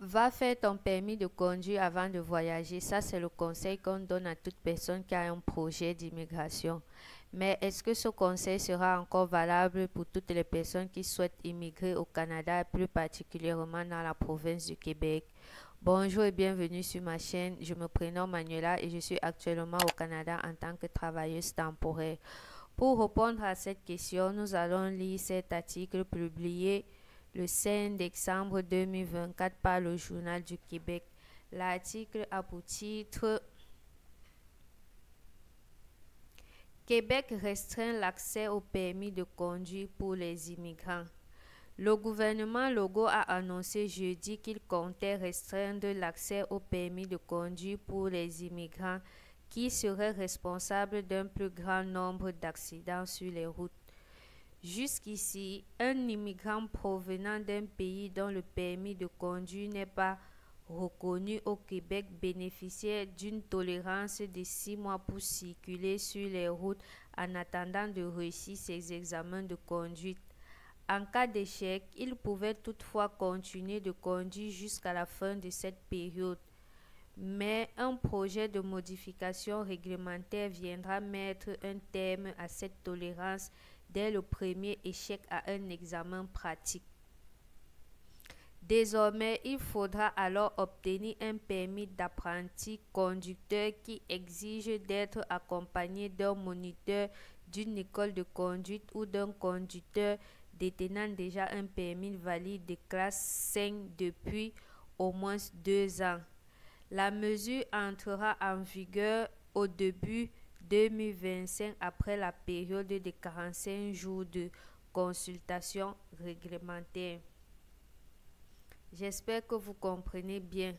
Va faire ton permis de conduire avant de voyager. Ça, c'est le conseil qu'on donne à toute personne qui a un projet d'immigration. Mais est-ce que ce conseil sera encore valable pour toutes les personnes qui souhaitent immigrer au Canada, plus particulièrement dans la province du Québec? Bonjour et bienvenue sur ma chaîne. Je me prénomme Manuela et je suis actuellement au Canada en tant que travailleuse temporaire. Pour répondre à cette question, nous allons lire cet article publié le 5 décembre 2024 par le Journal du Québec. L'article a pour titre Québec restreint l'accès au permis de conduire pour les immigrants. Le gouvernement Legault a annoncé jeudi qu'il comptait restreindre l'accès au permis de conduire pour les immigrants qui seraient responsables d'un plus grand nombre d'accidents sur les routes. Jusqu'ici, un immigrant provenant d'un pays dont le permis de conduire n'est pas reconnu au Québec bénéficiait d'une tolérance de 6 mois pour circuler sur les routes en attendant de réussir ses examens de conduite. En cas d'échec, il pouvait toutefois continuer de conduire jusqu'à la fin de cette période. Mais un projet de modification réglementaire viendra mettre un terme à cette tolérance dès le premier échec à un examen pratique. Désormais, il faudra alors obtenir un permis d'apprenti conducteur qui exige d'être accompagné d'un moniteur d'une école de conduite ou d'un conducteur détenant déjà un permis valide de classe 5 depuis au moins 2 ans. La mesure entrera en vigueur au début 2025 après la période de 45 jours de consultation réglementaire. J'espère que vous comprenez bien.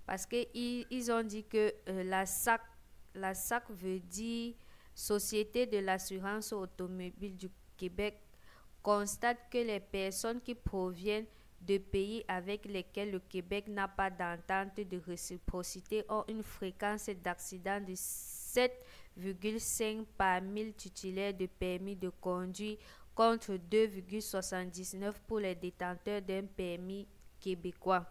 Parce qu'ils ont dit que la SAC veut dire Société de l'assurance automobile du Québec, constate que les personnes qui proviennent de pays avec lesquels le Québec n'a pas d'entente de réciprocité ont une fréquence d'accident de 7,5 par 1000 titulaires de permis de conduire contre 2,79 pour les détenteurs d'un permis québécois.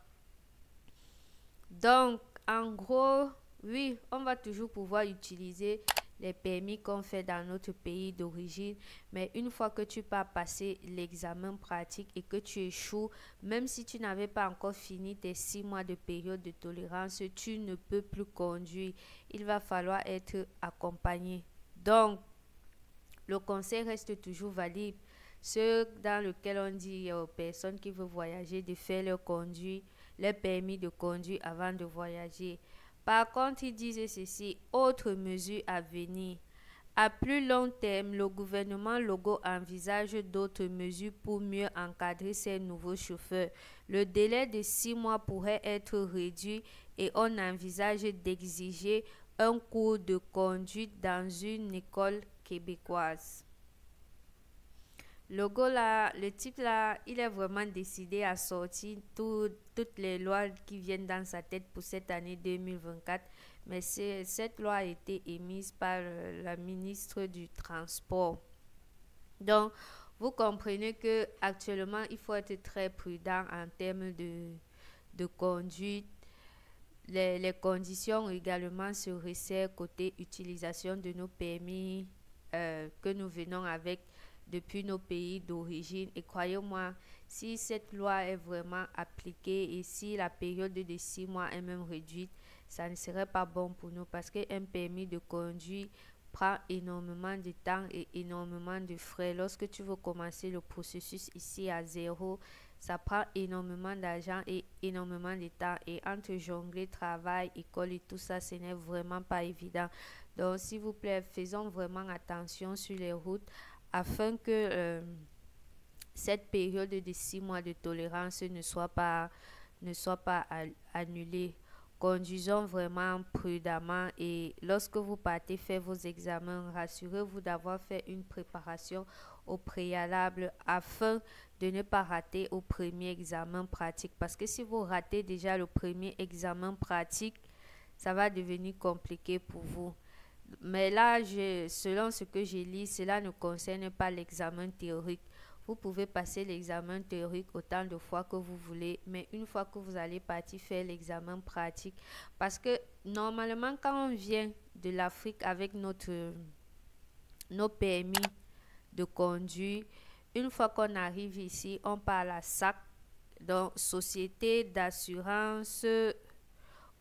Donc, en gros, oui, on va toujours pouvoir utiliser les permis qu'on fait dans notre pays d'origine, mais une fois que tu vas passer l'examen pratique et que tu échoues, même si tu n'avais pas encore fini tes 6 mois de période de tolérance, tu ne peux plus conduire. Il va falloir être accompagné. Donc, le conseil reste toujours valide. Ceux dans lesquels on dit aux personnes qui veulent voyager de faire leur permis de conduire avant de voyager. Par contre, ils disent ceci, autre mesure à venir. À plus long terme, le gouvernement Legault envisage d'autres mesures pour mieux encadrer ces nouveaux chauffeurs. Le délai de 6 mois pourrait être réduit et on envisage d'exiger un cours de conduite dans une école québécoise. Le type là, il est vraiment décidé à sortir toutes les lois qui viennent dans sa tête pour cette année 2024. Mais cette loi a été émise par la ministre du Transport. Donc, vous comprenez que actuellement, il faut être très prudent en termes de conduite. Les conditions également se resserrent côté utilisation de nos permis que nous venons avec depuis nos pays d'origine. Et croyez-moi, si cette loi est vraiment appliquée et si la période de 6 mois est même réduite, ça ne serait pas bon pour nous parce qu'un permis de conduire prend énormément de temps et énormément de frais. Lorsque tu veux commencer le processus ici à zéro, ça prend énormément d'argent et énormément de temps. Et entre jongler, travail, école et tout ça, ce n'est vraiment pas évident. Donc, s'il vous plaît, faisons vraiment attention sur les routes afin que cette période de 6 mois de tolérance ne soit pas annulée. Conduisons vraiment prudemment et lorsque vous partez faire vos examens, rassurez-vous d'avoir fait une préparation au préalable afin de ne pas rater au premier examen pratique. Parce que si vous ratez déjà le premier examen pratique, ça va devenir compliqué pour vous. Mais là, selon ce que j'ai lu, cela ne concerne pas l'examen théorique. Vous pouvez passer l'examen théorique autant de fois que vous voulez, mais une fois que vous allez partir faire l'examen pratique, parce que normalement quand on vient de l'Afrique avec nos permis de conduire, une fois qu'on arrive ici, on parle à SAC, donc Société d'assurance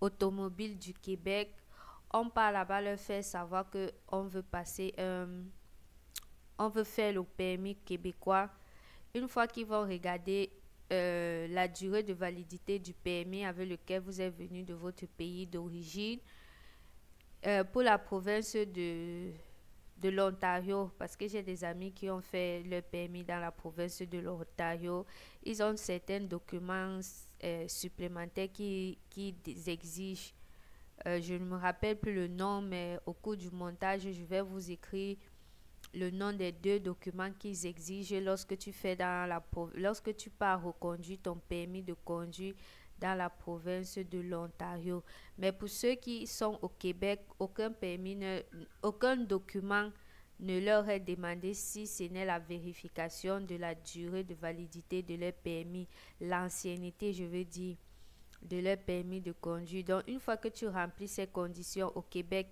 automobile du Québec. On part là-bas leur faire savoir que on veut on veut faire le permis québécois. Une fois qu'ils vont regarder la durée de validité du permis avec lequel vous êtes venu de votre pays d'origine, pour la province de l'Ontario, parce que j'ai des amis qui ont fait le permis dans la province de l'Ontario, ils ont certains documents supplémentaires qui exigent. Je ne me rappelle plus le nom, mais au cours du montage, je vais vous écrire le nom des deux documents qu'ils exigent lorsque tu fais lorsque tu pars reconduire ton permis de conduire dans la province de l'Ontario. Mais pour ceux qui sont au Québec, aucun document ne leur est demandé si ce n'est la vérification de la durée de validité de leur permis, l'ancienneté, je veux dire, de leur permis de conduire. Donc, une fois que tu remplis ces conditions au Québec,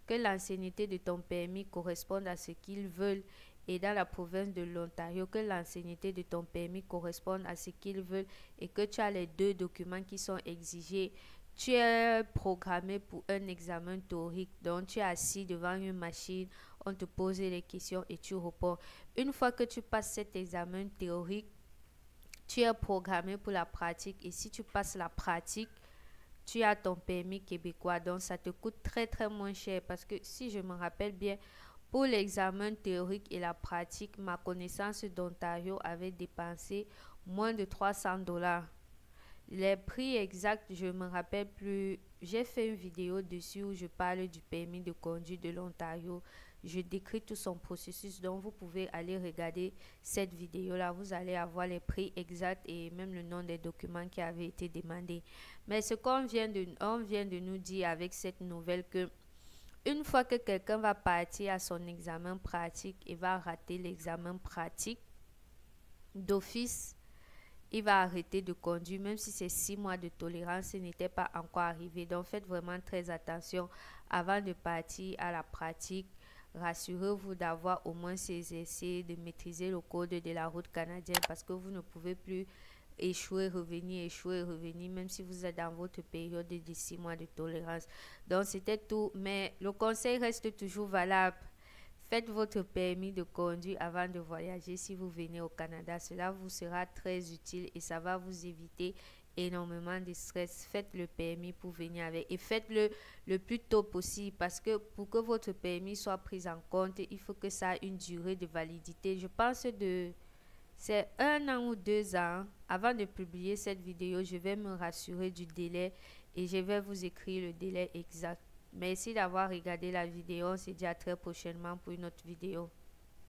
que l'ancienneté de ton permis corresponde à ce qu'ils veulent, et dans la province de l'Ontario, que l'ancienneté de ton permis corresponde à ce qu'ils veulent, et que tu as les deux documents qui sont exigés, tu es programmé pour un examen théorique. Donc, tu es assis devant une machine, on te pose les questions et tu réponds. Une fois que tu passes cet examen théorique, tu es programmé pour la pratique, et si tu passes la pratique, tu as ton permis québécois. Donc ça te coûte très moins cher, parce que si je me rappelle bien, pour l'examen théorique et la pratique, ma connaissance d'Ontario avait dépensé moins de 300 $. Les prix exacts, je ne me rappelle plus. J'ai fait une vidéo dessus où je parle du permis de conduire de l'Ontario. Je décris tout son processus, donc vous pouvez aller regarder cette vidéo-là. Vous allez avoir les prix exacts et même le nom des documents qui avaient été demandés. Mais ce qu'on vient de nous dire avec cette nouvelle, que une fois que quelqu'un va partir à son examen pratique et va rater l'examen pratique, d'office, il va arrêter de conduire, même si c'est 6 mois de tolérance, ce n'était pas encore arrivé. Donc faites vraiment très attention avant de partir à la pratique. Rassurez-vous d'avoir au moins ces essais, de maîtriser le code de la route canadienne, parce que vous ne pouvez plus échouer, revenir, même si vous êtes dans votre période de 6 mois de tolérance. Donc c'était tout, mais le conseil reste toujours valable. Faites votre permis de conduire avant de voyager si vous venez au Canada. Cela vous sera très utile et ça va vous éviter énormément de stress. Faites le permis pour venir avec, et faites-le le plus tôt possible, parce que pour que votre permis soit pris en compte, il faut que ça ait une durée de validité. Je pense c'est 1 an ou 2 ans. Avant de publier cette vidéo, je vais me rassurer du délai et je vais vous écrire le délai exact. Merci d'avoir regardé la vidéo. On se dit à très prochainement pour une autre vidéo.